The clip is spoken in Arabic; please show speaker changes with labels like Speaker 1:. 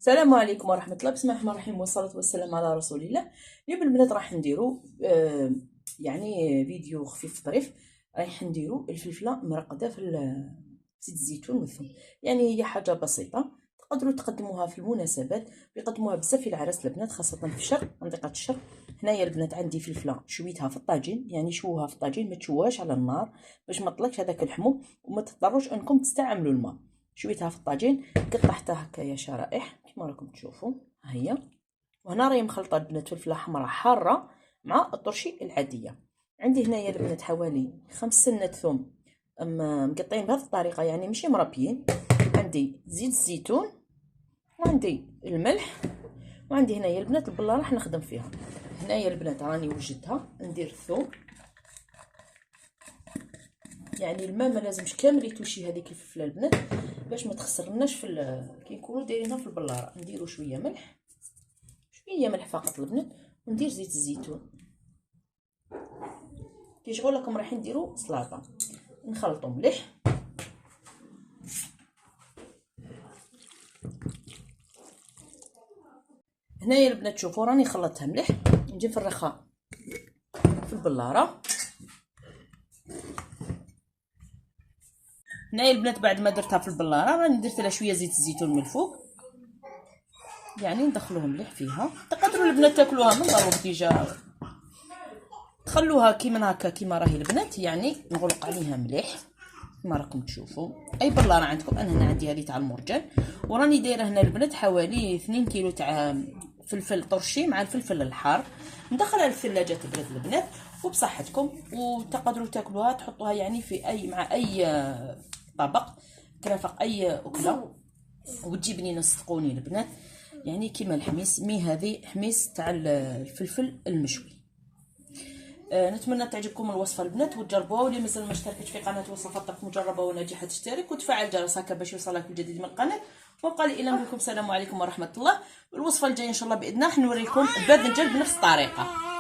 Speaker 1: السلام عليكم ورحمه الله، بسم الله الرحمن الرحيم، والصلاه والسلام على رسول الله. اليوم البنات راح نديرو يعني فيديو خفيف ظريف. راح نديرو الفلفله مرقده في زيت الزيتون والثوم. يعني هي حاجه بسيطه، تقدروا تقدموها في المناسبات، يقدموها بزاف في العراس البنات، خاصه في الشرق، منطقه الشرق. هنايا البنات عندي فلفله شويتها في الطاجين، يعني شوها في الطاجين، ما تشوهاش على النار باش ما طلقش هذاك الحموم وما تضطروش انكم تستعملوا الماء. شويتها في الطاجين، قطعتها هكايا شرائح كما راكم تشوفوا، ها هي. وهنا راهي مخلطه البنات فلفله حمراء حاره مع الطرشي العاديه. عندي هنايا البنات حوالي 5 سنات ثوم مقطعين بهذه الطريقه، يعني ماشي مربيين. عندي زيت الزيتون، وعندي الملح، وعندي هنايا البنات البله راح نخدم فيها. هنايا البنات راني وجدتها. ندير الثوم، يعني الماء ما لازمش كامل يتوشي هذيك الفلفله البنات باش ما تخسرناش في كي نكونوا دايرينها في البلاره. نديروا شويه ملح، شويه ملح فقط البنات، وندير زيت الزيتون. كي شغل راكم رايحين نديروا سلطه، نخلطوا مليح. هنايا البنات شوفوا راني خلطتها مليح، نجي نفرخها في البلاره. هنايا البنات بعد ما درتها في البلاره راني درت لها شويه زيت الزيتون من الفوق، يعني ندخلوها مليح فيها. تقدروا البنات تاكلوها من ضرب ديجا، تخلوها كيما هكا كيما راهي البنات، يعني نغلق عليها مليح كما راكم تشوفوا. اي بلاره عندكم، انا هنا عندي هذه تاع المرجان، وراني دايره هنا البنات حوالي 2 كيلو تاع فلفل طرشي مع الفلفل الحار. ندخلها للثلاجه تبرد البنات وبصحتكم، وتقدروا تاكلوها تحطوها يعني في اي مع اي طبق، ترافق اي اكله، وتجي بنينه صدقوني البنات، يعني كيما الحميس. هذه حميس تاع الفلفل المشوي. نتمنى تعجبكم الوصفه البنات وتجربوها، واللي مازال ما اشتركتش في قناه وصفات طبخ مجربه وناجحه تشترك وتفعل الجرس هكا باش يوصلك الجديد من القناه. وبقى لي الا نقول لكم السلام عليكم ورحمه الله. الوصفه الجايه ان شاء الله باذن الله حنوريكم الباذنجان بنفس الطريقه.